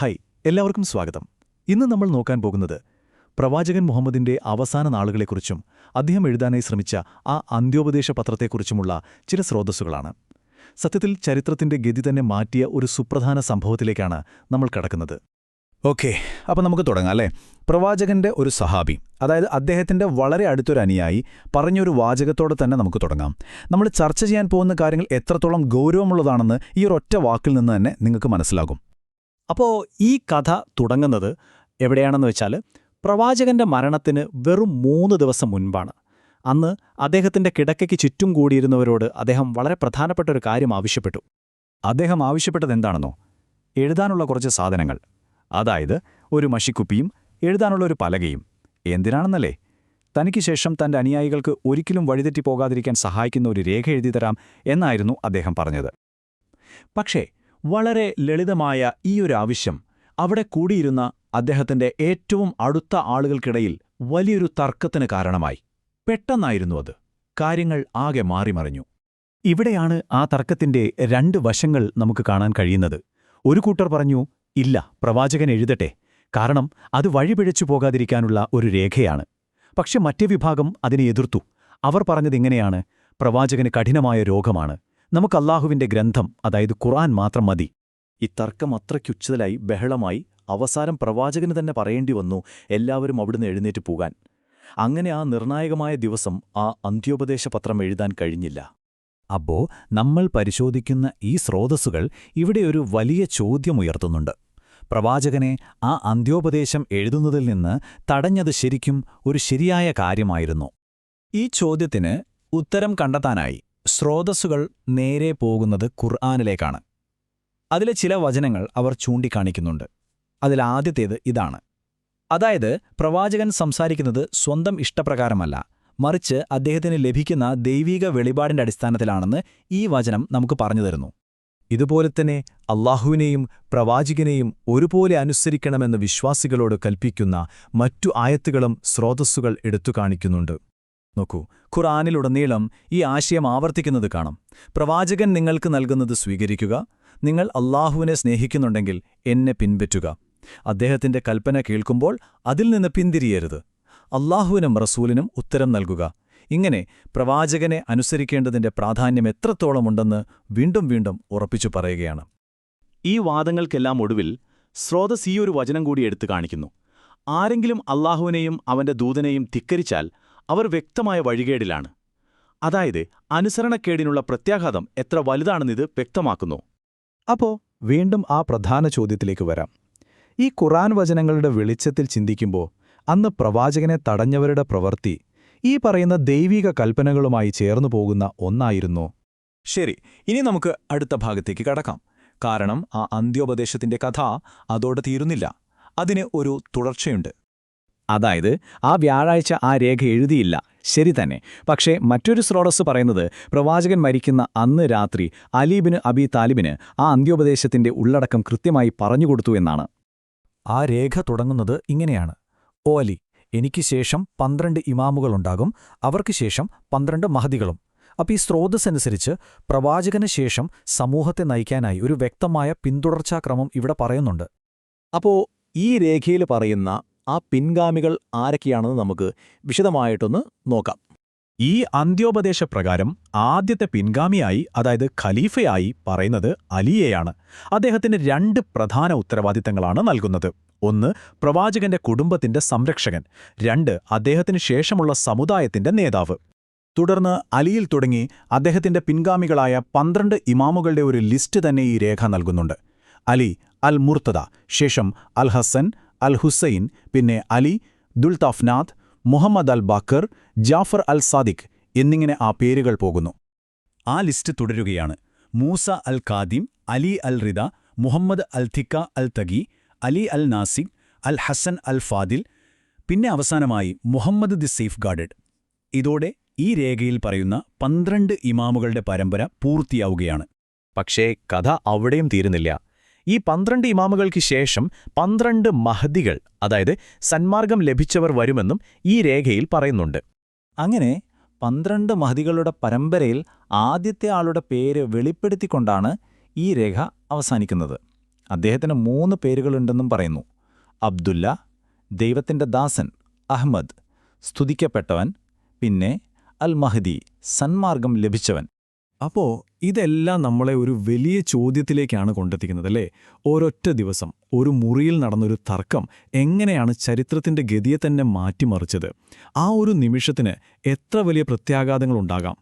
Hi, എല്ലാവർക്കും സ്വാഗതം. ഇന്ന് നമ്മൾ നോക്കാൻ പോകുന്നത് പ്രവാചകൻ മുഹമ്മദിന്റെ അവസാന നാളുകളെക്കുറിച്ചും അദ്ദേഹം എഴുതാനായി ശ്രമിച്ച ആ അന്ത്യോപദേശ പത്രത്തെക്കുറിച്ചുമുള്ള ചില സ്രോതസ്സുകളാണ്. സത്യത്തിൽ ചരിത്രത്തിന്റെ ഗതി തന്നെ മാറ്റിയ ഒരു സുപ്രധാന സംഭവത്തിലേക്കാണ് നമ്മൾ കടക്കുന്നത്. ഓക്കെ, അപ്പം നമുക്ക് തുടങ്ങാം അല്ലേ? പ്രവാചകന്റെ ഒരു സഹാബി, അതായത് അദ്ദേഹത്തിന്റെ വളരെ അടുത്തൊരു അനുയായി പറഞ്ഞൊരു വാചകത്തോടെ തന്നെ നമുക്ക് തുടങ്ങാം. നമ്മൾ ചർച്ച ചെയ്യാൻ പോകുന്ന കാര്യങ്ങൾ എത്രത്തോളം ഗൗരവമുള്ളതാണെന്ന് ഈ ഒരൊറ്റ വാക്കിൽ നിന്ന് തന്നെ നിങ്ങൾക്ക് മനസ്സിലാകും. അപ്പോൾ ഈ കഥ തുടങ്ങുന്നത് എവിടെയാണെന്ന് വെച്ചാൽ പ്രവാചകന്റെ മരണത്തിന് വെറും 3 ദിവസം മുൻപാണ്. അന്ന് അദ്ദേഹത്തിന്റെ കിടക്കയ്ക്ക് ചുറ്റും കൂടിയിരുന്നവരോട് അദ്ദേഹം വളരെ പ്രധാനപ്പെട്ട ഒരു കാര്യം ആവശ്യപ്പെട്ടു. അദ്ദേഹം ആവശ്യപ്പെട്ടതെന്താണെന്നോ? എഴുതാനുള്ള കുറച്ച് സാധനങ്ങൾ, അതായത് ഒരു മഷിക്കുപ്പിയും എഴുതാനുള്ള ഒരു പലകയും. എന്തിനാണെന്നല്ലേ? തനിക്ക് ശേഷം തന്റെ അനുയായികൾക്ക് ഒരിക്കലും വഴിതെറ്റിപ്പോകാതിരിക്കാൻ സഹായിക്കുന്ന ഒരു രേഖ എഴുതിത്തരാം എന്നായിരുന്നു അദ്ദേഹം പറഞ്ഞത്. പക്ഷേ വളരെ ലളിതമായ ഈയൊരു ആവശ്യം അവിടെ കൂടിയിരുന്ന അദ്ദേഹത്തിന്റെ ഏറ്റവും അടുത്ത ആളുകൾക്കിടയിൽ വലിയൊരു തർക്കത്തിന് കാരണമായി. പെട്ടെന്നായിരുന്നു അത്. കാര്യങ്ങൾ ആകെ മാറിമറിഞ്ഞു. ഇവിടെയാണ് ആ തർക്കത്തിന്റെ 2 വശങ്ങൾ നമുക്ക് കാണാൻ കഴിയുന്നത്. ഒരു കൂട്ടർ പറഞ്ഞു, ഇല്ല, പ്രവാചകൻ എഴുതട്ടെ, കാരണം അത് വഴിപിഴച്ചു പോകാതിരിക്കാനുള്ള ഒരു രേഖയാണ്. പക്ഷെ മറ്റേ വിഭാഗം അതിനെ എതിർത്തു. അവർ പറഞ്ഞതിങ്ങനെയാണ്: പ്രവാചകന് കഠിനമായ രോഗമാണ്, നമുക്ക് അല്ലാഹുവിന്റെ ഗ്രന്ഥം, അതായത് ഖുർആൻ മാത്രം മതി. ഈ തർക്കം അത്രയ്ക്കുച്ചതലായി, ബഹളമായി. അവസാനം പ്രവാചകന് തന്നെ പറയേണ്ടി വന്നു എല്ലാവരും അവിടുന്ന് എഴുന്നേറ്റ് പോകാൻ. അങ്ങനെ ആ നിർണായകമായ ദിവസം ആ അന്ത്യോപദേശ പത്രം എഴുതാൻ കഴിഞ്ഞില്ല. അപ്പോ നമ്മൾ പരിശോധിക്കുന്ന ഈ സ്രോതസ്സുകൾ ഇവിടെ ഒരു വലിയ ചോദ്യമുയർത്തുന്നുണ്ട്. പ്രവാചകനെ ആ അന്ത്യോപദേശം എഴുതുന്നതിൽ നിന്ന് തടഞ്ഞത് ശരിക്കും ഒരു ശരിയായ കാര്യമായിരുന്നു? ഈ ചോദ്യത്തിന് ഉത്തരം കണ്ടെത്താനായി സ്രോതസ്സുകൾ നേരെ പോകുന്നത് ഖുർആനിലേക്കാണ്. അതിലെ ചില വചനങ്ങൾ അവർ ചൂണ്ടിക്കാണിക്കുന്നുണ്ട്. അതിലാദ്യത്തേത് ഇതാണ്. അതായത് പ്രവാചകൻ സംസാരിക്കുന്നത് സ്വന്തം ഇഷ്ടപ്രകാരമല്ല, മറിച്ച് അദ്ദേഹത്തിന് ലഭിക്കുന്ന ദൈവീക വെളിപാടിന്റെ അടിസ്ഥാനത്തിലാണെന്ന് ഈ വചനം നമുക്ക് പറഞ്ഞു തരുന്നു. ഇതുപോലെ തന്നെ അല്ലാഹുവിനെയും പ്രവാചകനെയും ഒരുപോലെ അനുസരിക്കണമെന്ന് വിശ്വാസികളോട് കൽപ്പിക്കുന്ന മറ്റു ആയത്തുകളും സ്രോതസ്സുകൾ എടുത്തുകാണിക്കുന്നുണ്ട്. നോക്കൂ, ഖുർആനിലുടനീളം ഈ ആശയം ആവർത്തിക്കുന്നത് കാണാം. പ്രവാചകൻ നിങ്ങൾക്ക് നൽകുന്നത് സ്വീകരിക്കുക, നിങ്ങൾ അല്ലാഹുവിനെ സ്നേഹിക്കുന്നുണ്ടെങ്കിൽ എന്നെ പിൻപറ്റുക, അദ്ദേഹത്തിന്റെ കൽപ്പന കേൾക്കുമ്പോൾ അതിൽ നിന്ന് പിന്തിരിയരുത്, അല്ലാഹുവിനും റസൂലിനും ഉത്തരം നൽകുക. ഇങ്ങനെ പ്രവാചകനെ അനുസരിക്കേണ്ടതിന്റെ പ്രാധാന്യം എത്രത്തോളമുണ്ടെന്ന് വീണ്ടും വീണ്ടും ഉറപ്പിച്ചു പറയുകയാണ്. ഈ വാദങ്ങൾക്കെല്ലാം ഒടുവിൽ സ്രോതസ് ഈ ഒരു വചനം കൂടി എടുത്തു കാണിക്കുന്നു. ആരെങ്കിലും അല്ലാഹുവിനെയും അവന്റെ ദൂതനെയും ധിക്കരിച്ചാൽ അവർ വ്യക്തമായ വഴികേടിലാണ്. അതായത് അനുസരണക്കേടിനുള്ള പ്രത്യാഘാതം എത്ര വലുതാണെന്നിത് വ്യക്തമാക്കുന്നു. അപ്പോൾ വീണ്ടും ആ പ്രധാന ചോദ്യത്തിലേക്ക് വരാം. ഈ ഖുർആൻ വചനങ്ങളുടെ വെളിച്ചത്തിൽ ചിന്തിക്കുമ്പോൾ അന്ന് പ്രവാചകനെ തടഞ്ഞവരുടെ പ്രവൃത്തി ഈ പറയുന്ന ദൈവിക കൽപ്പനകളുമായി ചേർന്നു പോകുന്ന ഒന്നായിരുന്നോ? ശരി, ഇനി നമുക്ക് അടുത്ത ഭാഗത്തേക്ക് കടക്കാം. കാരണം ആ അന്ത്യോപദേശത്തിന്റെ കഥ അതോടെ തീരുന്നില്ല. അതിന് ഒരു തുടർച്ചയുണ്ട്. അതായത് ആ വ്യാഴാഴ്ച ആ രേഖ എഴുതിയില്ല, ശരി തന്നെ. പക്ഷേ മറ്റൊരു സ്രോതസ്സ് പറയുന്നത് പ്രവാചകൻ മരിക്കുന്ന അന്ന് രാത്രി അലി അബി താലിബിന് ആ അന്ത്യോപദേശത്തിന്റെ ഉള്ളടക്കം കൃത്യമായി പറഞ്ഞുകൊടുത്തു എന്നാണ്. ആ രേഖ തുടങ്ങുന്നത് ഇങ്ങനെയാണ്: ഓ അലി, എനിക്ക് ശേഷം 12 ഇമാമുകളുണ്ടാകും, അവർക്ക് ശേഷം 12 മഹദികളും. അപ്പോൾ ഈ സ്രോതസ് അനുസരിച്ച് പ്രവാചകന് ശേഷം സമൂഹത്തെ നയിക്കാനായി ഒരു വ്യക്തമായ പിന്തുടർച്ചാക്രമം ഇവിടെ പറയുന്നുണ്ട്. അപ്പോൾ ഈ രേഖയിൽ പറയുന്ന ആ പിൻഗാമികൾ ആരൊക്കെയാണെന്ന് നമുക്ക് വിശദമായിട്ടൊന്ന് നോക്കാം. ഈ അന്ത്യോപദേശപ്രകാരം ആദ്യത്തെ പിൻഗാമിയായി, അതായത് ഖലീഫയായി പറയുന്നത് അലിയെയാണ്. അദ്ദേഹത്തിന് 2 പ്രധാന ഉത്തരവാദിത്തങ്ങളാണ് നൽകുന്നത്. 1, പ്രവാചകന്റെ കുടുംബത്തിന്റെ സംരക്ഷകൻ. 2, അദ്ദേഹത്തിന് ശേഷമുള്ള സമുദായത്തിന്റെ നേതാവ്. തുടർന്ന് അലിയിൽ തുടങ്ങി അദ്ദേഹത്തിന്റെ പിൻഗാമികളായ 12 ഇമാമുകളുടെ ഒരു ലിസ്റ്റ് തന്നെ ഈ രേഖ നൽകുന്നുണ്ട്. അലി അൽ മുർത്തദ, ശേഷം അൽ ഹസൻ, അൽ ഹുസൈൻ, പിന്നെ അലി, ദുൽതഫ്നാദ്, മുഹമ്മദ് അൽ ബാക്കർ, ജാഫർ അൽ സാദിഖ് എന്നിങ്ങനെ ആ പേരുകൾ പോകുന്നു. ആ ലിസ്റ്റ് തുടരുകയാണ്. മൂസ അൽ ഖാദിം, അലി അൽ റിദ, മുഹമ്മദ് അൽ തിക്ക അൽ തഗി, അലി അൽ നാസിഖ്, അൽ ഹസൻ അൽ ഫാദിൽ, പിന്നെ അവസാനമായി മുഹമ്മദ് ദി സേഫ് ഗാർഡഡ്. ഇതോടെ ഈ രേഖയിൽ പറയുന്ന 12 ഇമാമുകളുടെ പരമ്പര പൂർത്തിയാവുകയാണ്. പക്ഷേ കഥ അവിടെയും തീരുന്നില്ല. ഈ 12 ഇമാമുകൾക്ക് ശേഷം 12 മഹദികൾ, അതായത് സന്മാർഗം ലഭിച്ചവർ വരുമെന്നും ഈ രേഖയിൽ പറയുന്നുണ്ട്. അങ്ങനെ 12 മഹദികളുടെ പരമ്പരയിൽ ആദ്യത്തെ ആളുടെ പേര് വെളിപ്പെടുത്തിക്കൊണ്ടാണ് ഈ രേഖ അവസാനിക്കുന്നത്. അദ്ദേഹത്തിന് 3 പേരുകളുണ്ടെന്നും പറയുന്നു. അബ്ദുല്ല, ദൈവത്തിന്റെ ദാസൻ, അഹ്മദ്, സ്തുതിക്കപ്പെട്ടവൻ, പിന്നെ അൽ മഹ്ദി, സന്മാർഗം ലഭിച്ചവൻ. അപ്പോ ഇതെല്ലാം നമ്മളെ ഒരു വലിയ ചോദ്യത്തിലേക്കാണ് കൊണ്ടെത്തിക്കുന്നത്, അല്ലേ? ഒരൊറ്റ ദിവസം ഒരു മുറിയിൽ നടന്നൊരു തർക്കം എങ്ങനെയാണ് ചരിത്രത്തിന്റെ ഗതിയെ തന്നെ മാറ്റിമറിച്ചത്? ആ ഒരു നിമിഷത്തിന് എത്ര വലിയ പ്രത്യാഘാതങ്ങളുണ്ടാകാം.